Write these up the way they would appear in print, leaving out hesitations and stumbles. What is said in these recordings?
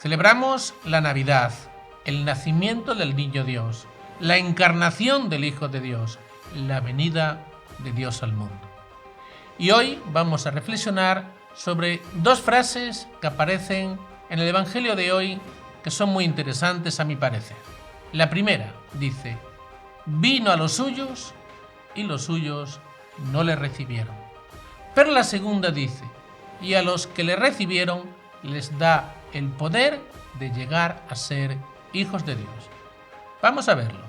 Celebramos la Navidad, el nacimiento del Niño Dios, la encarnación del Hijo de Dios, la venida de Dios al mundo. Y hoy vamos a reflexionar sobre dos frases que aparecen en el Evangelio de hoy que son muy interesantes a mi parecer. La primera dice: vino a los suyos y los suyos no le recibieron. Pero la segunda dice: y a los que le recibieron les da el poder de llegar a ser hijos de Dios. Vamos a verlo.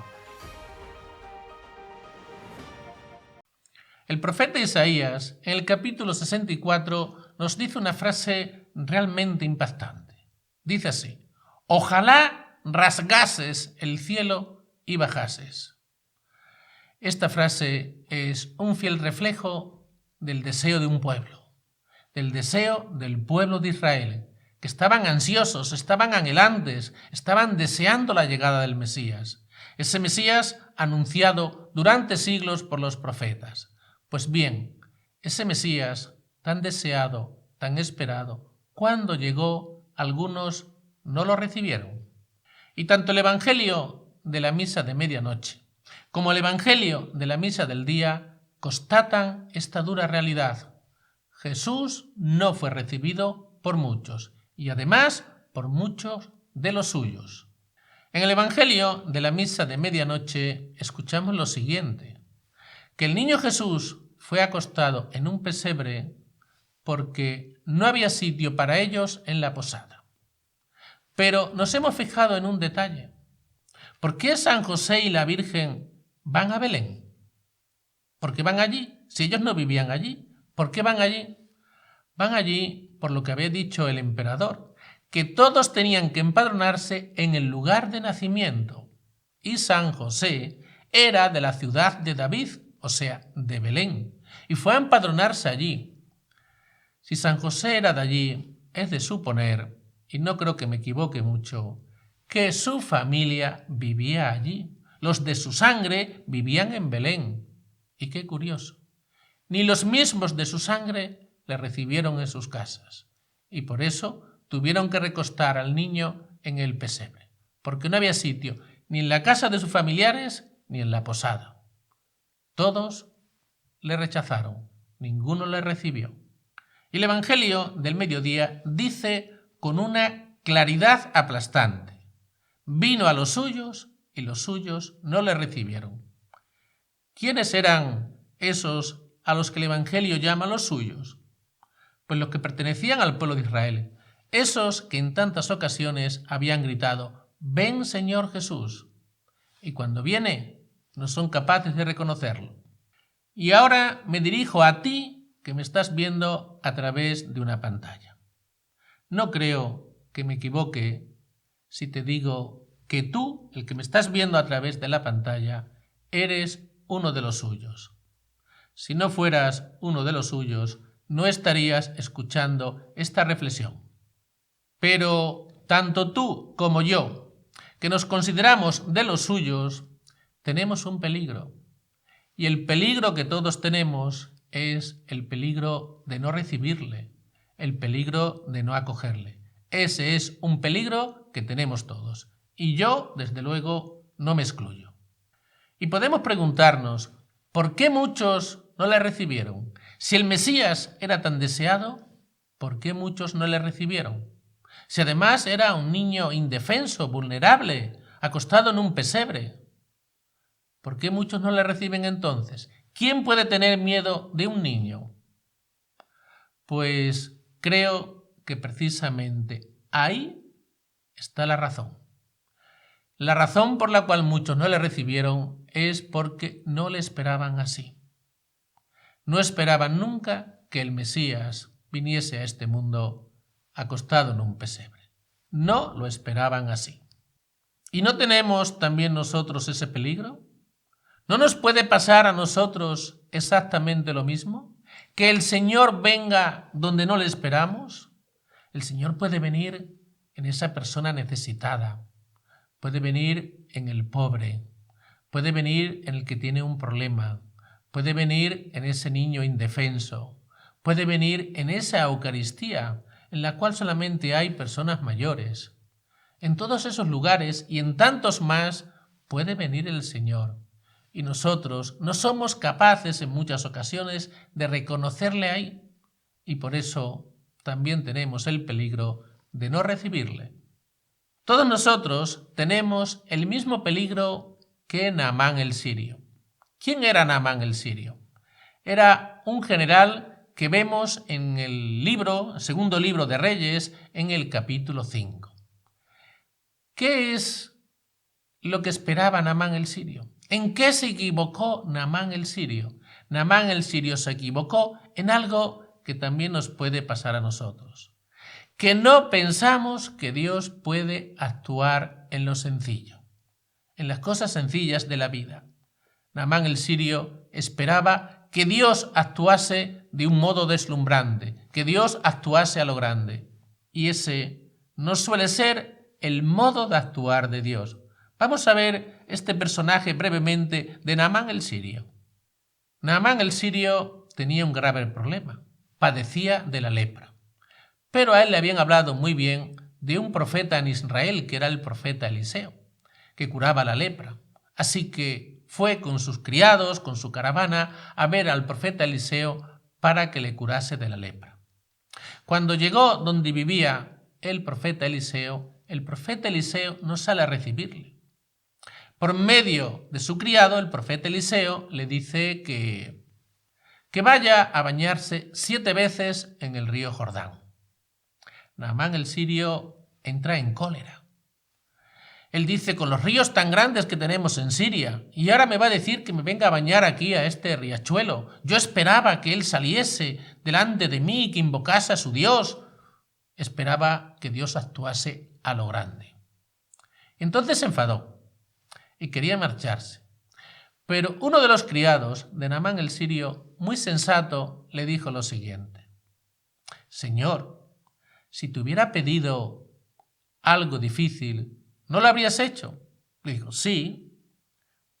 El profeta Isaías, en el capítulo 64, nos dice una frase realmente impactante. Dice así: ojalá rasgases el cielo y bajases. Esta frase es un fiel reflejo del deseo de un pueblo, del deseo del pueblo de Israel, que estaban ansiosos, estaban anhelantes, estaban deseando la llegada del Mesías. Ese Mesías anunciado durante siglos por los profetas. Pues bien, ese Mesías tan deseado, tan esperado, cuando llegó, algunos no lo recibieron. Y tanto el Evangelio de la misa de medianoche como el Evangelio de la misa del día constatan esta dura realidad. Jesús no fue recibido por muchos y además por muchos de los suyos. En el Evangelio de la misa de medianoche escuchamos lo siguiente: que el niño Jesús fue acostado en un pesebre porque no había sitio para ellos en la posada. Pero nos hemos fijado en un detalle. ¿Por qué San José y la Virgen van a Belén? ¿Por qué van allí? Si ellos no vivían allí, ¿por qué van allí? Van allí por lo que había dicho el emperador, que todos tenían que empadronarse en el lugar de nacimiento. Y San José era de la ciudad de David, o sea, de Belén, y fue a empadronarse allí. Si San José era de allí, es de suponer, y no creo que me equivoque mucho, que su familia vivía allí. Los de su sangre vivían en Belén. Y qué curioso, ni los mismos de su sangre le recibieron en sus casas. Y por eso tuvieron que recostar al niño en el pesebre, porque no había sitio ni en la casa de sus familiares ni en la posada. Todos le rechazaron, ninguno le recibió. Y el Evangelio del mediodía dice con una claridad aplastante: vino a los suyos y los suyos no le recibieron. ¿Quiénes eran esos a los que el Evangelio llama los suyos? Pues los que pertenecían al pueblo de Israel, esos que en tantas ocasiones habían gritado: ven Señor Jesús, y cuando viene no son capaces de reconocerlo. Y ahora me dirijo a ti que me estás viendo a través de una pantalla. No creo que me equivoque si te digo que tú, el que me estás viendo a través de la pantalla, eres uno de los suyos. Si no fueras uno de los suyos, no estarías escuchando esta reflexión. Pero tanto tú como yo, que nos consideramos de los suyos, tenemos un peligro. Y el peligro que todos tenemos es el peligro de no recibirle, el peligro de no acogerle. Ese es un peligro que tenemos todos. Y yo, desde luego, no me excluyo. Y podemos preguntarnos: ¿por qué muchos no le recibieron? Si el Mesías era tan deseado, ¿por qué muchos no le recibieron? Si además era un niño indefenso, vulnerable, acostado en un pesebre, ¿por qué muchos no le reciben entonces? ¿Quién puede tener miedo de un niño? Pues creo que precisamente ahí está la razón. La razón por la cual muchos no le recibieron es porque no le esperaban así. No esperaban nunca que el Mesías viniese a este mundo acostado en un pesebre. No lo esperaban así. ¿Y no tenemos también nosotros ese peligro? ¿No nos puede pasar a nosotros exactamente lo mismo? ¿Que el Señor venga donde no le esperamos? El Señor puede venir en esa persona necesitada, puede venir en el pobre, puede venir en el que tiene un problema, puede venir en ese niño indefenso, puede venir en esa Eucaristía en la cual solamente hay personas mayores. En todos esos lugares y en tantos más puede venir el Señor. Y nosotros no somos capaces en muchas ocasiones de reconocerle ahí. Y por eso también tenemos el peligro de no recibirle. Todos nosotros tenemos el mismo peligro que Naamán el sirio. ¿Quién era Naamán el sirio? Era un general que vemos en el segundo libro de Reyes, en el capítulo 5. ¿Qué es lo que esperaba Naamán el sirio? ¿En qué se equivocó Naamán el sirio? Naamán el sirio se equivocó en algo que también nos puede pasar a nosotros. Que no pensamos que Dios puede actuar en lo sencillo, en las cosas sencillas de la vida. Naamán el sirio esperaba que Dios actuase de un modo deslumbrante, que Dios actuase a lo grande. Y ese no suele ser el modo de actuar de Dios. Vamos a ver este personaje brevemente de Naamán el sirio. Naamán el sirio tenía un grave problema. Padecía de la lepra. Pero a él le habían hablado muy bien de un profeta en Israel, que era el profeta Eliseo, que curaba la lepra. Así que fue con sus criados, con su caravana, a ver al profeta Eliseo para que le curase de la lepra. Cuando llegó donde vivía el profeta Eliseo no sale a recibirle. Por medio de su criado, el profeta Eliseo le dice que vaya a bañarse 7 veces en el río Jordán. Naamán el sirio entra en cólera. Él dice, con los ríos tan grandes que tenemos en Siria, y ahora me va a decir que me venga a bañar aquí a este riachuelo. Yo esperaba que él saliese delante de mí y que invocase a su Dios. Esperaba que Dios actuase a lo grande. Entonces se enfadó y quería marcharse. Pero uno de los criados de Naamán el sirio, muy sensato, le dijo lo siguiente: Señor, si te hubiera pedido algo difícil, ¿no lo habrías hecho? Le dijo, sí.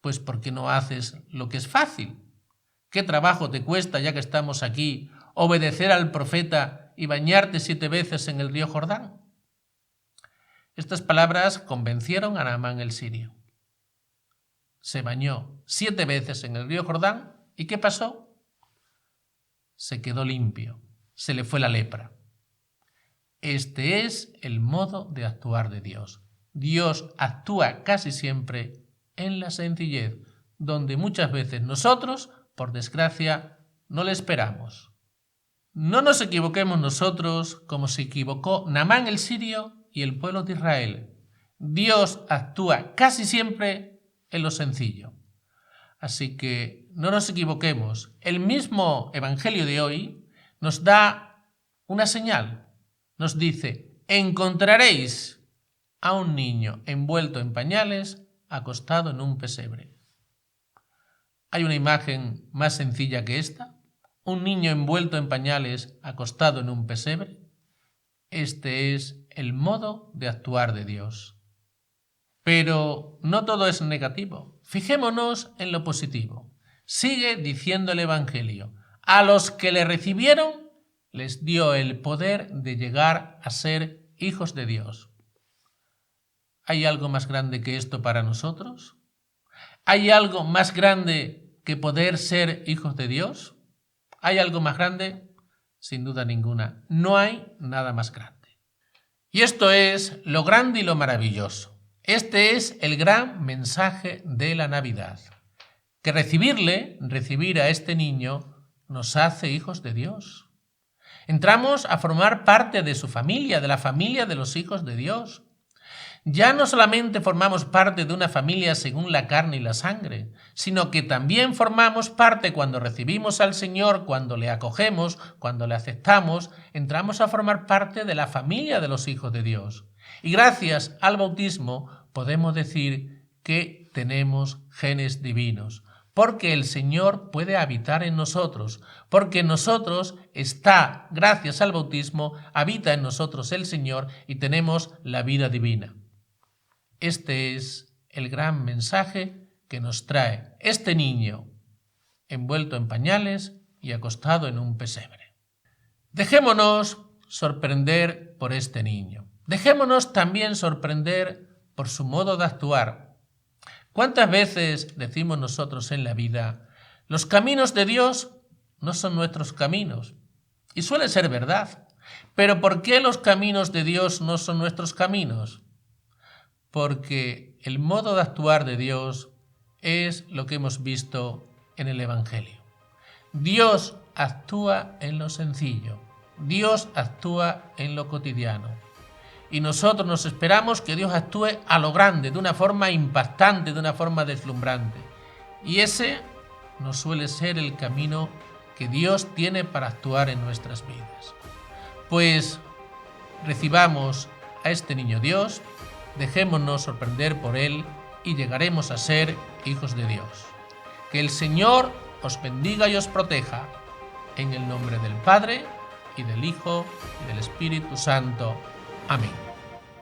Pues ¿por qué no haces lo que es fácil? ¿Qué trabajo te cuesta, ya que estamos aquí, obedecer al profeta y bañarte 7 veces en el río Jordán? Estas palabras convencieron a Naamán el sirio. Se bañó 7 veces en el río Jordán, ¿y qué pasó? Se quedó limpio, se le fue la lepra. Este es el modo de actuar de Dios. Dios actúa casi siempre en la sencillez, donde muchas veces nosotros, por desgracia, no le esperamos. No nos equivoquemos nosotros como se equivocó Naamán el sirio y el pueblo de Israel. Dios actúa casi siempre en lo sencillo. Así que no nos equivoquemos. El mismo Evangelio de hoy nos da una señal. Nos dice, encontraréis a un niño envuelto en pañales, acostado en un pesebre. ¿Hay una imagen más sencilla que esta? ¿Un niño envuelto en pañales, acostado en un pesebre? Este es el modo de actuar de Dios. Pero no todo es negativo. Fijémonos en lo positivo. Sigue diciendo el Evangelio. A los que le recibieron, les dio el poder de llegar a ser hijos de Dios. ¿Hay algo más grande que esto para nosotros? ¿Hay algo más grande que poder ser hijos de Dios? ¿Hay algo más grande? Sin duda ninguna. No hay nada más grande. Y esto es lo grande y lo maravilloso. Este es el gran mensaje de la Navidad. Que recibir a este niño, nos hace hijos de Dios. Entramos a formar parte de su familia, de la familia de los hijos de Dios. Ya no solamente formamos parte de una familia según la carne y la sangre, sino que también formamos parte cuando recibimos al Señor, cuando le acogemos, cuando le aceptamos, entramos a formar parte de la familia de los hijos de Dios. Y gracias al bautismo podemos decir que tenemos genes divinos. Porque el Señor puede habitar en nosotros, porque en nosotros está, gracias al bautismo, habita en nosotros el Señor y tenemos la vida divina. Este es el gran mensaje que nos trae este niño, envuelto en pañales y acostado en un pesebre. Dejémonos sorprender por este niño. Dejémonos también sorprender por su modo de actuar. ¿Cuántas veces decimos nosotros en la vida, los caminos de Dios no son nuestros caminos? Y suele ser verdad. Pero ¿por qué los caminos de Dios no son nuestros caminos? Porque el modo de actuar de Dios es lo que hemos visto en el Evangelio. Dios actúa en lo sencillo. Dios actúa en lo cotidiano. Y nosotros nos esperamos que Dios actúe a lo grande, de una forma impactante, de una forma deslumbrante. Y ese no suele ser el camino que Dios tiene para actuar en nuestras vidas. Pues recibamos a este niño Dios, dejémonos sorprender por él y llegaremos a ser hijos de Dios. Que el Señor os bendiga y os proteja. En el nombre del Padre, y del Hijo, y del Espíritu Santo. Amén.